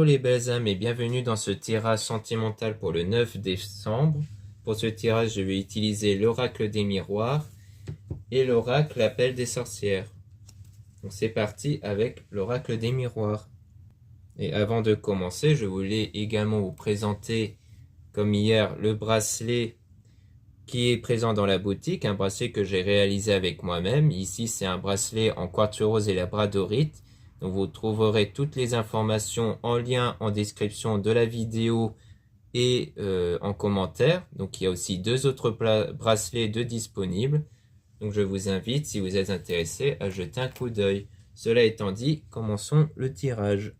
Bonjour les belles âmes et bienvenue dans ce tirage sentimental pour le 9 décembre. Pour ce tirage, je vais utiliser l'oracle des miroirs et l'oracle l'appel des sorcières. Donc c'est parti avec l'oracle des miroirs. Et avant de commencer, je voulais également vous présenter, comme hier, le bracelet qui est présent dans la boutique, un bracelet que j'ai réalisé avec moi-même. Ici, c'est un bracelet en quartz rose et labradorite. Donc vous trouverez toutes les informations en lien en description de la vidéo et en commentaire. Donc il y a aussi deux autres bracelets de disponibles. Donc je vous invite, si vous êtes intéressé, à jeter un coup d'œil. Cela étant dit, commençons le tirage.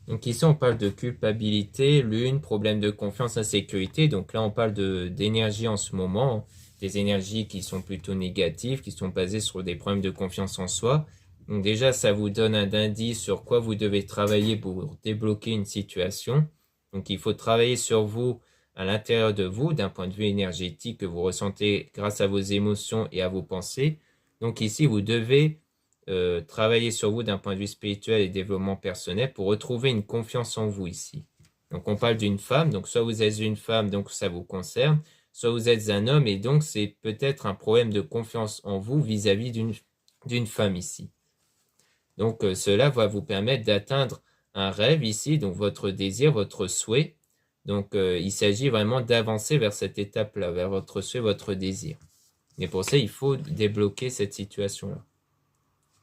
Donc ici, on parle de culpabilité, lune, problème de confiance, insécurité. Donc là, on parle d'énergie en ce moment, des énergies qui sont plutôt négatives, qui sont basées sur des problèmes de confiance en soi. Donc déjà, ça vous donne un indice sur quoi vous devez travailler pour débloquer une situation. Donc il faut travailler sur vous, à l'intérieur de vous, d'un point de vue énergétique que vous ressentez grâce à vos émotions et à vos pensées. Donc ici, vous devez travailler sur vous d'un point de vue spirituel et développement personnel pour retrouver une confiance en vous ici. Donc on parle d'une femme, donc soit vous êtes une femme, donc ça vous concerne, soit vous êtes un homme et donc c'est peut-être un problème de confiance en vous vis-à-vis d'une femme ici. Donc cela va vous permettre d'atteindre un rêve ici, donc votre désir, votre souhait. Donc il s'agit vraiment d'avancer vers cette étape-là, vers votre souhait, votre désir. Mais pour ça, il faut débloquer cette situation-là.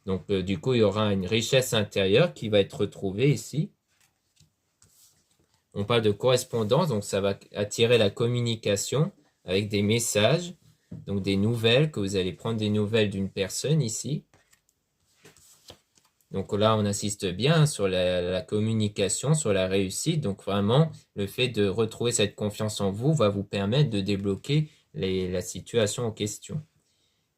Donc, du coup, il y aura une richesse intérieure qui va être retrouvée ici. On parle de correspondance, donc ça va attirer la communication avec des messages, donc des nouvelles, que vous allez prendre des nouvelles d'une personne ici. Donc là, on insiste bien sur la communication, sur la réussite. Donc vraiment, le fait de retrouver cette confiance en vous va vous permettre de débloquer la situation en question.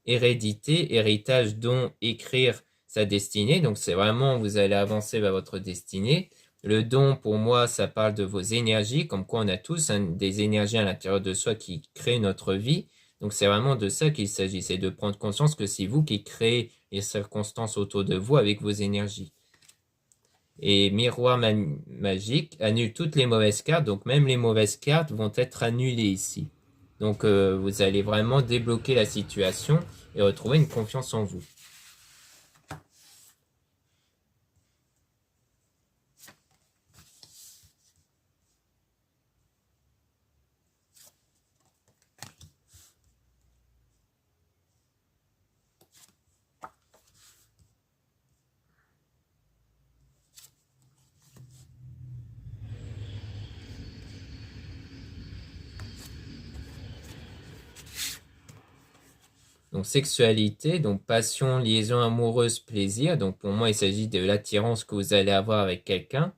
Hérédité, héritage, don, écrire sa destinée. Donc c'est vraiment, vous allez avancer vers votre destinée. Le don, pour moi, ça parle de vos énergies, comme quoi on a tous des énergies à l'intérieur de soi qui créent notre vie. Donc c'est vraiment de ça qu'il s'agit, c'est de prendre conscience que c'est vous qui créez les circonstances autour de vous avec vos énergies. Et miroir magique annule toutes les mauvaises cartes, donc même les mauvaises cartes vont être annulées ici. Donc vous allez vraiment débloquer la situation et retrouver une confiance en vous. Donc sexualité, donc passion, liaison amoureuse, plaisir. Donc pour moi, il s'agit de l'attirance que vous allez avoir avec quelqu'un.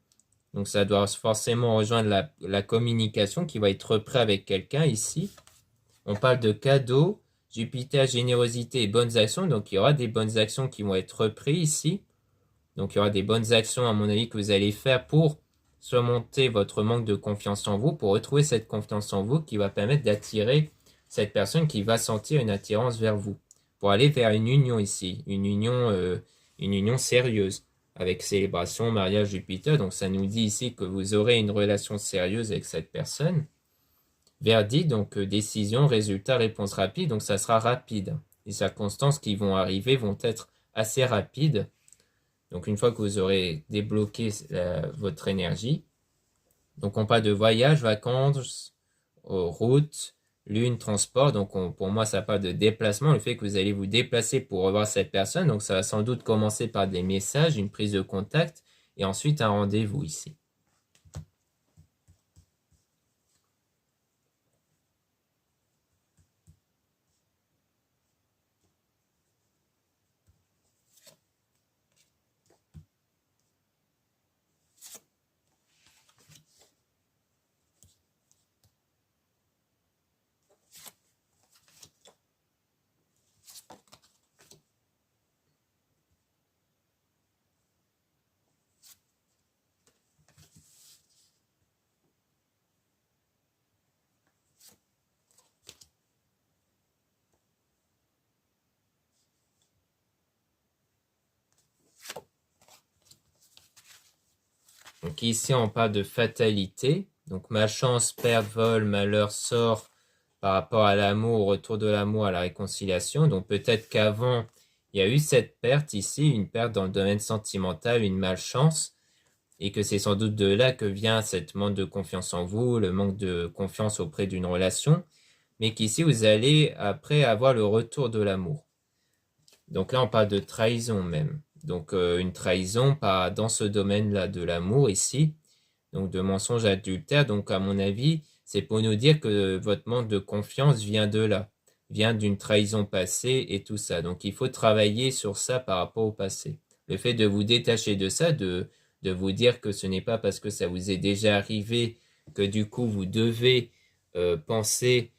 Donc ça doit forcément rejoindre la communication qui va être repris avec quelqu'un ici. On parle de cadeaux, Jupiter, générosité et bonnes actions. Donc il y aura des bonnes actions qui vont être reprises ici. Donc il y aura des bonnes actions à mon avis que vous allez faire pour surmonter votre manque de confiance en vous, pour retrouver cette confiance en vous qui va permettre d'attirer cette personne qui va sentir une attirance vers vous, pour aller vers une union ici, une union sérieuse, avec célébration, mariage, Jupiter. Donc ça nous dit ici que vous aurez une relation sérieuse avec cette personne. Verdict, donc décision, résultat, réponse rapide, donc ça sera rapide. Les circonstances qui vont arriver vont être assez rapides. Donc une fois que vous aurez débloqué votre énergie, donc on parle de voyage, vacances, route, lune, transport. Donc pour moi, ça parle de déplacement, le fait que vous allez vous déplacer pour revoir cette personne. Donc ça va sans doute commencer par des messages, une prise de contact et ensuite un rendez-vous ici. Donc ici, on parle de fatalité. Donc malchance, perte, vol, malheur, sort par rapport à l'amour, au retour de l'amour, à la réconciliation. Donc peut-être qu'avant, il y a eu cette perte ici, une perte dans le domaine sentimental, une malchance, et que c'est sans doute de là que vient cette manque de confiance en vous, le manque de confiance auprès d'une relation, mais qu'ici, vous allez après avoir le retour de l'amour. Donc là, on parle de trahison même. Donc une trahison dans ce domaine-là de l'amour ici, donc de mensonge adultère. Donc à mon avis, c'est pour nous dire que votre manque de confiance vient de là, vient d'une trahison passée et tout ça. Donc il faut travailler sur ça par rapport au passé. Le fait de vous détacher de ça, de vous dire que ce n'est pas parce que ça vous est déjà arrivé que du coup vous devez penser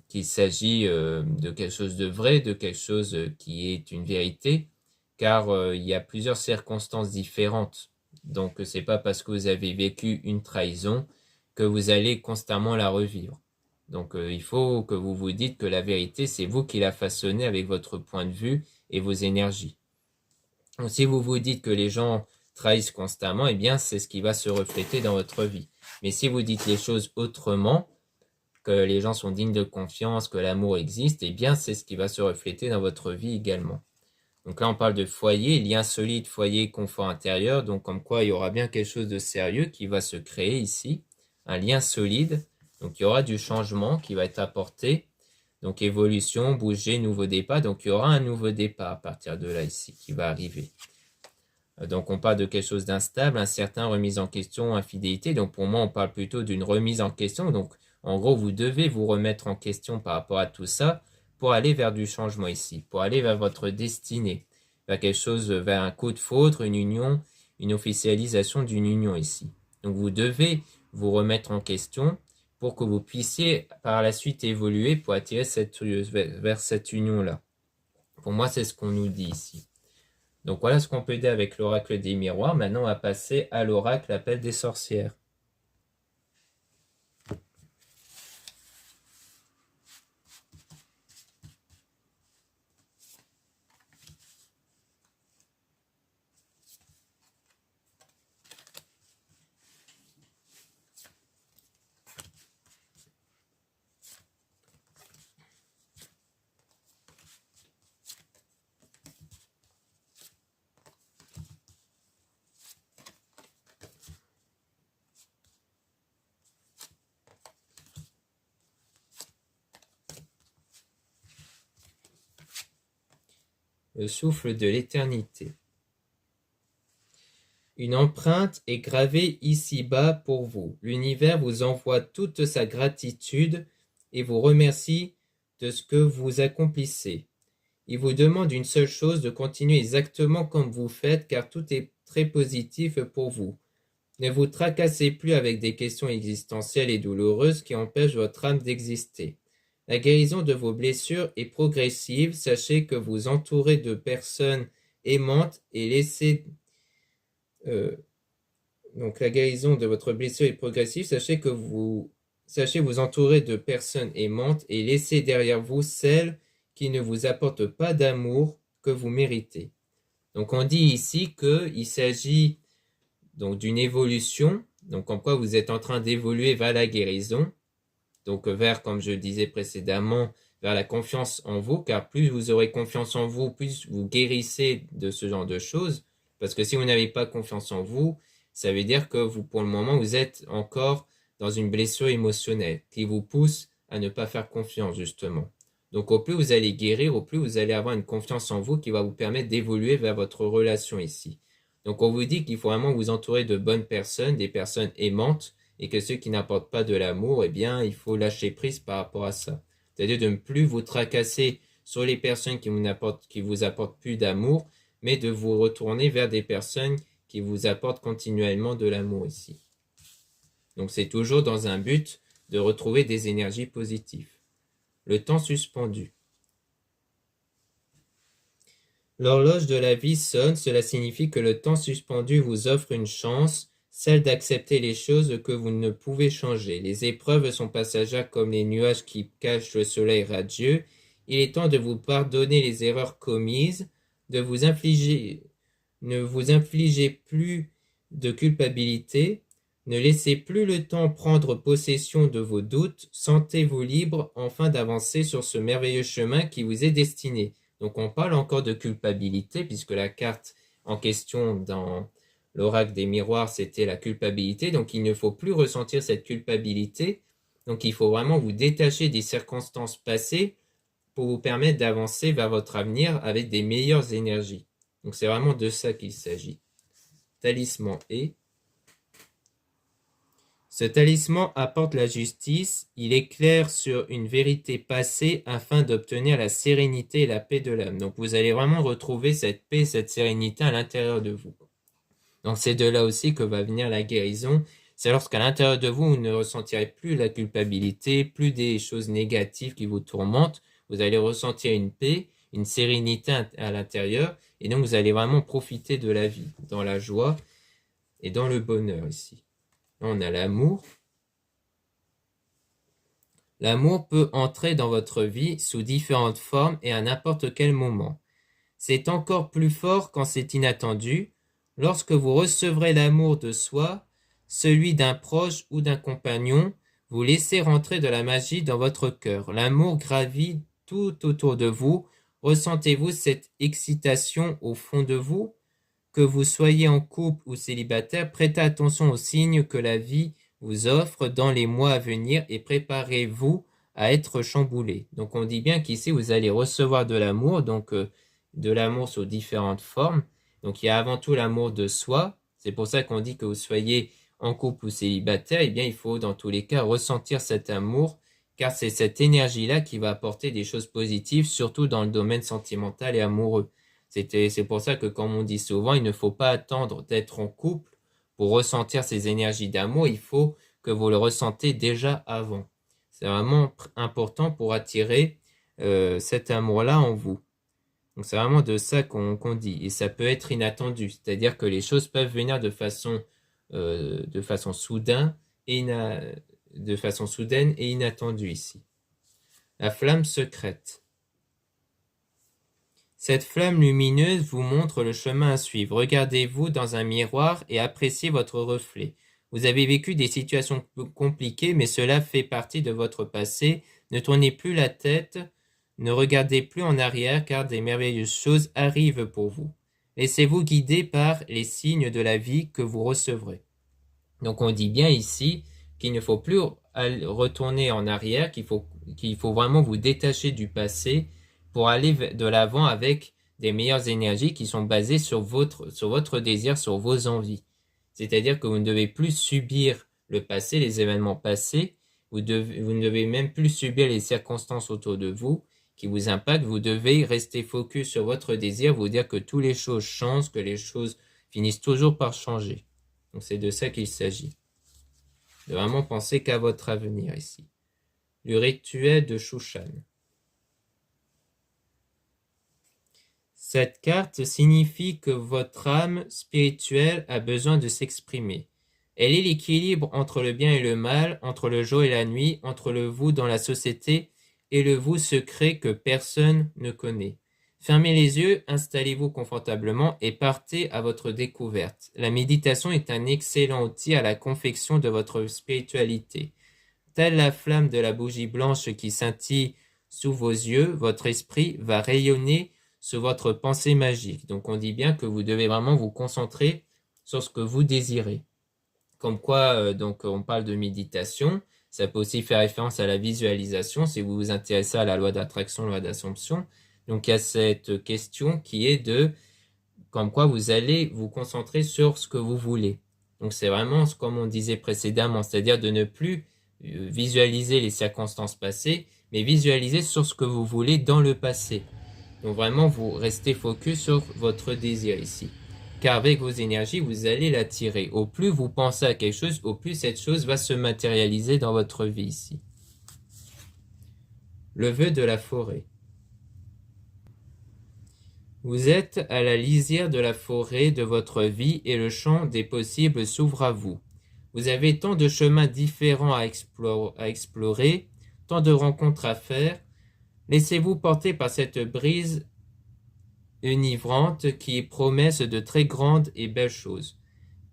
qu'il s'agit de quelque chose de vrai, de quelque chose qui est une vérité, car il y a plusieurs circonstances différentes. Donc, c'est pas parce que vous avez vécu une trahison que vous allez constamment la revivre. Donc, il faut que vous vous dites que la vérité, c'est vous qui la façonnez avec votre point de vue et vos énergies. Donc, si vous vous dites que les gens trahissent constamment, eh bien, c'est ce qui va se refléter dans votre vie. Mais si vous dites les choses autrement, que les gens sont dignes de confiance, que l'amour existe, eh bien, c'est ce qui va se refléter dans votre vie également. Donc là, on parle de foyer, lien solide, foyer, confort intérieur. Donc, comme quoi, il y aura bien quelque chose de sérieux qui va se créer ici. Un lien solide. Donc, il y aura du changement qui va être apporté. Donc, évolution, bouger, nouveau départ. Donc, il y aura un nouveau départ à partir de là ici qui va arriver. Donc, on parle de quelque chose d'instable, incertain, remise en question, infidélité. Donc, pour moi, on parle plutôt d'une remise en question. Donc, en gros, vous devez vous remettre en question par rapport à tout ça pour aller vers du changement ici, pour aller vers votre destinée, vers quelque chose, vers un coup de foudre, une union, une officialisation d'une union ici. Donc, vous devez vous remettre en question pour que vous puissiez par la suite évoluer pour attirer vers cette union-là. Pour moi, c'est ce qu'on nous dit ici. Donc voilà ce qu'on peut aider avec l'oracle des miroirs. Maintenant, on va passer à l'oracle appel des sorcières. Le souffle de l'éternité. Une empreinte est gravée ici-bas pour vous. L'univers vous envoie toute sa gratitude et vous remercie de ce que vous accomplissez. Il vous demande une seule chose, de continuer exactement comme vous faites, car tout est très positif pour vous. Ne vous tracassez plus avec des questions existentielles et douloureuses qui empêchent votre âme d'exister. La guérison de vos blessures est progressive. Sachez que vous entourez de personnes aimantes et laissez... donc la guérison de votre blessure est progressive. Sachez vous entourer de personnes aimantes et laissez derrière vous celles qui ne vous apportent pas d'amour que vous méritez. Donc on dit ici qu'il s'agit donc d'une évolution, donc en quoi vous êtes en train d'évoluer vers la guérison, donc vers, comme je le disais précédemment, vers la confiance en vous, car plus vous aurez confiance en vous, plus vous guérissez de ce genre de choses, parce que si vous n'avez pas confiance en vous, ça veut dire que vous, pour le moment, vous êtes encore dans une blessure émotionnelle qui vous pousse à ne pas faire confiance, justement. Donc, au plus vous allez guérir, au plus vous allez avoir une confiance en vous qui va vous permettre d'évoluer vers votre relation ici. Donc, on vous dit qu'il faut vraiment vous entourer de bonnes personnes, des personnes aimantes, et que ceux qui n'apportent pas de l'amour, eh bien, il faut lâcher prise par rapport à ça. C'est-à-dire de ne plus vous tracasser sur les personnes qui vous apportent plus d'amour, mais de vous retourner vers des personnes qui vous apportent continuellement de l'amour ici. Donc, c'est toujours dans un but de retrouver des énergies positives. Le temps suspendu. L'horloge de la vie sonne, cela signifie que le temps suspendu vous offre une chance, celle d'accepter les choses que vous ne pouvez changer. Les épreuves sont passagères comme les nuages qui cachent le soleil radieux. Il est temps de vous pardonner les erreurs commises, ne vous infligez plus de culpabilité. Ne laissez plus le temps prendre possession de vos doutes. Sentez-vous libre enfin d'avancer sur ce merveilleux chemin qui vous est destiné. Donc on parle encore de culpabilité puisque la carte en question dans l'oracle des miroirs, c'était la culpabilité. Donc il ne faut plus ressentir cette culpabilité. Donc il faut vraiment vous détacher des circonstances passées pour vous permettre d'avancer vers votre avenir avec des meilleures énergies. Donc c'est vraiment de ça qu'il s'agit. Talisman et ce talisman apporte la justice, il éclaire sur une vérité passée afin d'obtenir la sérénité et la paix de l'âme. Donc vous allez vraiment retrouver cette paix, cette sérénité à l'intérieur de vous. Donc c'est de là aussi que va venir la guérison. C'est lorsqu'à l'intérieur de vous, vous ne ressentirez plus la culpabilité, plus des choses négatives qui vous tourmentent. Vous allez ressentir une paix, une sérénité à l'intérieur. Et donc vous allez vraiment profiter de la vie, dans la joie et dans le bonheur ici. On a l'amour. L'amour peut entrer dans votre vie sous différentes formes et à n'importe quel moment. C'est encore plus fort quand c'est inattendu. Lorsque vous recevrez l'amour de soi, celui d'un proche ou d'un compagnon, vous laissez rentrer de la magie dans votre cœur. L'amour gravit tout autour de vous. Ressentez-vous cette excitation au fond de vous? Que vous soyez en couple ou célibataire, prêtez attention aux signes que la vie vous offre dans les mois à venir et préparez-vous à être chamboulé. Donc on dit bien qu'ici vous allez recevoir de l'amour, donc de l'amour sous différentes formes. Donc il y a avant tout l'amour de soi. C'est pour ça qu'on dit que vous soyez en couple ou célibataire, eh bien il faut dans tous les cas ressentir cet amour, car c'est cette énergie-là qui va apporter des choses positives, surtout dans le domaine sentimental et amoureux. C'est pour ça que, comme on dit souvent, il ne faut pas attendre d'être en couple pour ressentir ces énergies d'amour. Il faut que vous le ressentez déjà avant. C'est vraiment important pour attirer cet amour-là en vous. Donc c'est vraiment de ça qu'on dit. Et ça peut être inattendu. C'est-à-dire que les choses peuvent venir de façon soudaine et inattendue ici. La flamme secrète. Cette flamme lumineuse vous montre le chemin à suivre. Regardez-vous dans un miroir et appréciez votre reflet. Vous avez vécu des situations compliquées, mais cela fait partie de votre passé. Ne tournez plus la tête, ne regardez plus en arrière, car des merveilleuses choses arrivent pour vous. Laissez-vous guider par les signes de la vie que vous recevrez. Donc on dit bien ici qu'il ne faut plus retourner en arrière, qu'il faut vraiment vous détacher du passé pour aller de l'avant avec des meilleures énergies qui sont basées sur votre désir, sur vos envies. C'est-à-dire que vous ne devez plus subir le passé, les événements passés, vous ne devez même plus subir les circonstances autour de vous qui vous impactent, vous devez rester focus sur votre désir, vous dire que toutes les choses changent, que les choses finissent toujours par changer. Donc c'est de ça qu'il s'agit. De vraiment penser qu'à votre avenir ici. Le rituel de Shushan. Cette carte signifie que votre âme spirituelle a besoin de s'exprimer. Elle est l'équilibre entre le bien et le mal, entre le jour et la nuit, entre le vous dans la société et le vous secret que personne ne connaît. Fermez les yeux, installez-vous confortablement et partez à votre découverte. La méditation est un excellent outil à la confection de votre spiritualité. Telle la flamme de la bougie blanche qui scintille sous vos yeux, votre esprit va rayonner sur votre pensée magique. Donc on dit bien que vous devez vraiment vous concentrer sur ce que vous désirez. Comme quoi, donc on parle de méditation, ça peut aussi faire référence à la visualisation si vous vous intéressez à la loi d'attraction, loi d'assomption. Donc il y a cette question qui est de comme quoi vous allez vous concentrer sur ce que vous voulez. Donc c'est vraiment comme on disait précédemment, c'est-à-dire de ne plus visualiser les circonstances passées, mais visualiser sur ce que vous voulez dans le passé. Donc vraiment, vous restez focus sur votre désir ici. Car avec vos énergies, vous allez l'attirer. Au plus vous pensez à quelque chose, au plus cette chose va se matérialiser dans votre vie ici. Le vœu de la forêt. Vous êtes à la lisière de la forêt de votre vie et le champ des possibles s'ouvre à vous. Vous avez tant de chemins différents à explorer, tant de rencontres à faire. Laissez-vous porter par cette brise enivrante qui est promesse de très grandes et belles choses.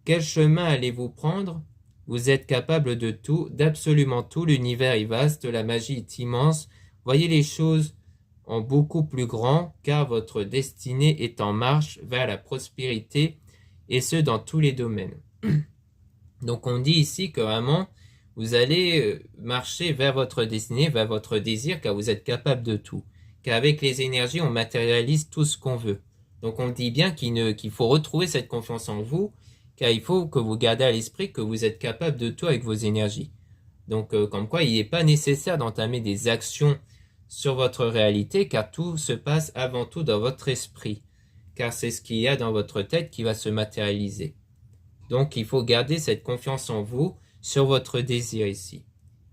Quel chemin allez-vous prendre? Vous êtes capable de tout, d'absolument tout. L'univers est vaste, la magie est immense. Voyez les choses en beaucoup plus grand, car votre destinée est en marche vers la prospérité, et ce dans tous les domaines. Donc on dit ici que vraiment, vous allez marcher vers votre destinée, vers votre désir, car vous êtes capable de tout. Qu'avec les énergies, on matérialise tout ce qu'on veut. Donc on dit bien qu'il faut retrouver cette confiance en vous, car il faut que vous gardez à l'esprit que vous êtes capable de tout avec vos énergies. Donc comme quoi, il n'est pas nécessaire d'entamer des actions sur votre réalité, car tout se passe avant tout dans votre esprit, car c'est ce qu'il y a dans votre tête qui va se matérialiser. Donc il faut garder cette confiance en vous sur votre désir ici.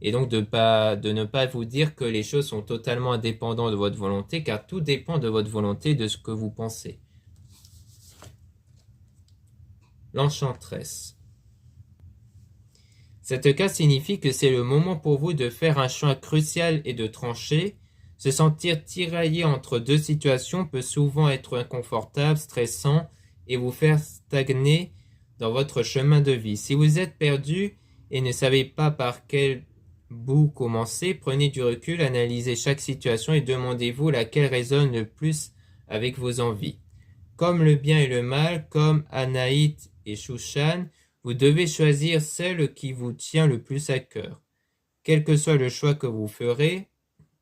Et donc de ne pas vous dire que les choses sont totalement indépendantes de votre volonté, car tout dépend de votre volonté, de ce que vous pensez. L'enchanteresse. Cette carte signifie que c'est le moment pour vous de faire un choix crucial et de trancher. Se sentir tiraillé entre deux situations peut souvent être inconfortable, stressant et vous faire stagner dans votre chemin de vie. Si vous êtes perdu et ne savez pas par quel bout commencer, prenez du recul, analysez chaque situation et demandez-vous laquelle résonne le plus avec vos envies. Comme le bien et le mal, comme Anaït et Shushan, vous devez choisir celle qui vous tient le plus à cœur. Quel que soit le choix que vous ferez,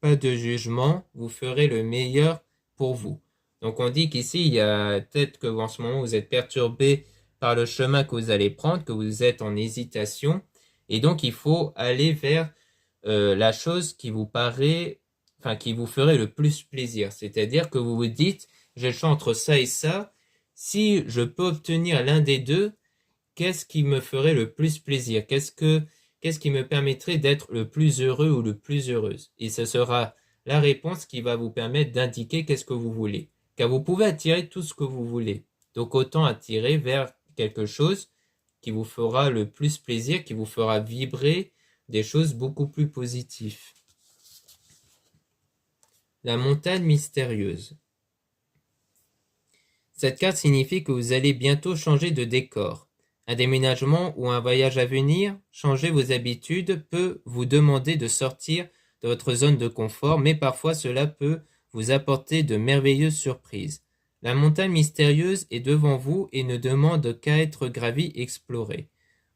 pas de jugement, vous ferez le meilleur pour vous. Donc on dit qu'ici, il y a peut-être que en ce moment, vous êtes perturbé par le chemin que vous allez prendre, que vous êtes en hésitation. Et donc, il faut aller vers la chose qui vous paraît, enfin, qui vous ferait le plus plaisir. C'est-à-dire que vous vous dites, j'ai le choix entre ça et ça. Si je peux obtenir l'un des deux, qu'est-ce qui me ferait le plus plaisir? Qu'est-ce qui me permettrait d'être le plus heureux ou le plus heureuse? Et ce sera la réponse qui va vous permettre d'indiquer qu'est-ce que vous voulez. Car vous pouvez attirer tout ce que vous voulez. Donc autant attirer vers quelque chose qui vous fera le plus plaisir, qui vous fera vibrer des choses beaucoup plus positives. La montagne mystérieuse. Cette carte signifie que vous allez bientôt changer de décor. Un déménagement ou un voyage à venir, changer vos habitudes peut vous demander de sortir de votre zone de confort, mais parfois cela peut vous apporter de merveilleuses surprises. La montagne mystérieuse est devant vous et ne demande qu'à être gravie et explorée.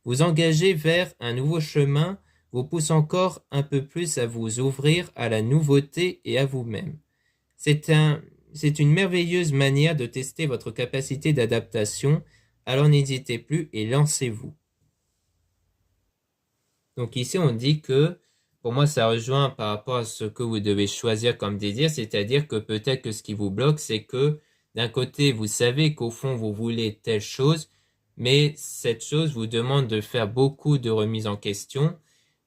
Vous engagez vers un nouveau chemin vous pousse encore un peu plus à vous ouvrir à la nouveauté et à vous-même. C'est une merveilleuse manière de tester votre capacité d'adaptation, alors n'hésitez plus et lancez-vous. Donc ici on dit que, pour moi ça rejoint par rapport à ce que vous devez choisir comme désir, c'est-à-dire que peut-être que ce qui vous bloque c'est que d'un côté vous savez qu'au fond vous voulez telle chose, mais cette chose vous demande de faire beaucoup de remises en question,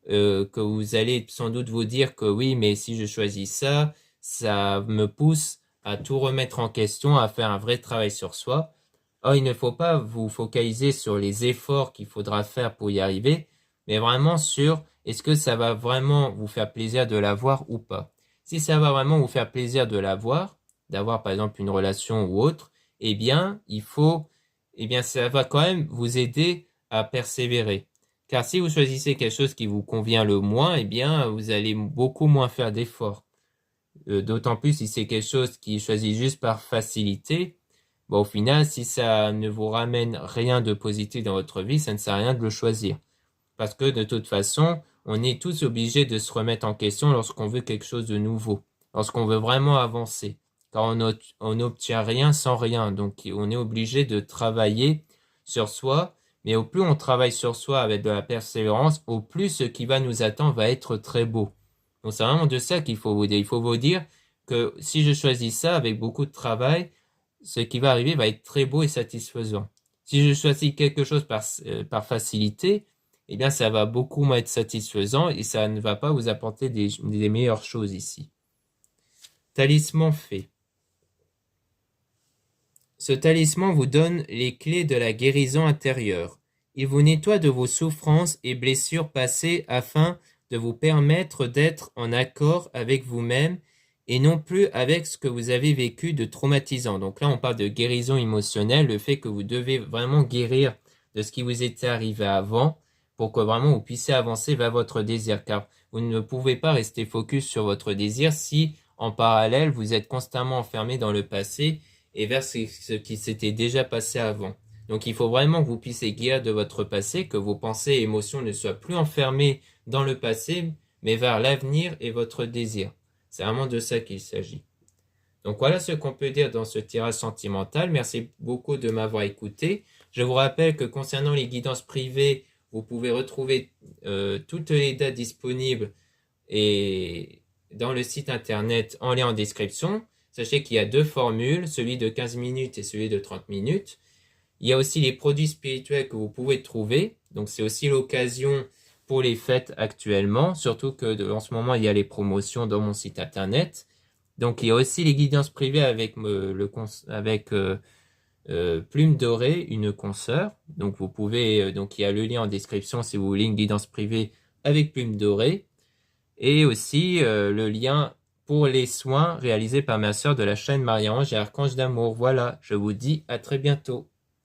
que vous allez sans doute vous dire que oui, mais si je choisis ça, ça me pousse à tout remettre en question, à faire un vrai travail sur soi. Or, il ne faut pas vous focaliser sur les efforts qu'il faudra faire pour y arriver, mais vraiment sur est-ce que ça va vraiment vous faire plaisir de l'avoir ou pas. Si ça va vraiment vous faire plaisir de l'avoir, d'avoir par exemple une relation ou autre, eh bien, ça va quand même vous aider à persévérer. Car si vous choisissez quelque chose qui vous convient le moins, eh bien, vous allez beaucoup moins faire d'efforts. D'autant plus si c'est quelque chose qui est choisi juste par facilité, bon, au final, si ça ne vous ramène rien de positif dans votre vie, ça ne sert à rien de le choisir. Parce que de toute façon, on est tous obligés de se remettre en question lorsqu'on veut quelque chose de nouveau, lorsqu'on veut vraiment avancer. Car on n'obtient rien sans rien, donc on est obligé de travailler sur soi. Mais au plus on travaille sur soi avec de la persévérance, au plus ce qui va nous attendre va être très beau. Donc c'est vraiment de ça qu'il faut vous dire. Il faut vous dire que si je choisis ça avec beaucoup de travail, ce qui va arriver va être très beau et satisfaisant. Si je choisis quelque chose par facilité, eh bien ça va beaucoup moins être satisfaisant et ça ne va pas vous apporter des meilleures choses ici. Talisman fait. Ce talisman vous donne les clés de la guérison intérieure. Il vous nettoie de vos souffrances et blessures passées afin de vous permettre d'être en accord avec vous-même et non plus avec ce que vous avez vécu de traumatisant. Donc là, on parle de guérison émotionnelle, le fait que vous devez vraiment guérir de ce qui vous était arrivé avant pour que vraiment vous puissiez avancer vers votre désir. Car vous ne pouvez pas rester focus sur votre désir si en parallèle vous êtes constamment enfermé dans le passé et vers ce qui s'était déjà passé avant. Donc il faut vraiment que vous puissiez guérir de votre passé, que vos pensées et émotions ne soient plus enfermées dans le passé, mais vers l'avenir et votre désir. C'est vraiment de ça qu'il s'agit. Donc voilà ce qu'on peut dire dans ce tirage sentimental. Merci beaucoup de m'avoir écouté. Je vous rappelle que concernant les guidances privées, vous pouvez retrouver toutes les dates disponibles et dans le site internet en lien en description. Sachez qu'il y a 2 formules, celui de 15 minutes et celui de 30 minutes. Il y a aussi les produits spirituels que vous pouvez trouver. Donc c'est aussi l'occasion pour les fêtes actuellement, surtout que en ce moment il y a les promotions dans mon site internet. Donc il y a aussi les guidances privées avec Plume Dorée, une consoeur. Donc vous pouvez donc il y a le lien en description si vous voulez une guidance privée avec Plume Dorée et aussi le lien pour les soins réalisés par ma sœur de la chaîne Marie-Ange et Archange d'Amour. Voilà, je vous dis à très bientôt.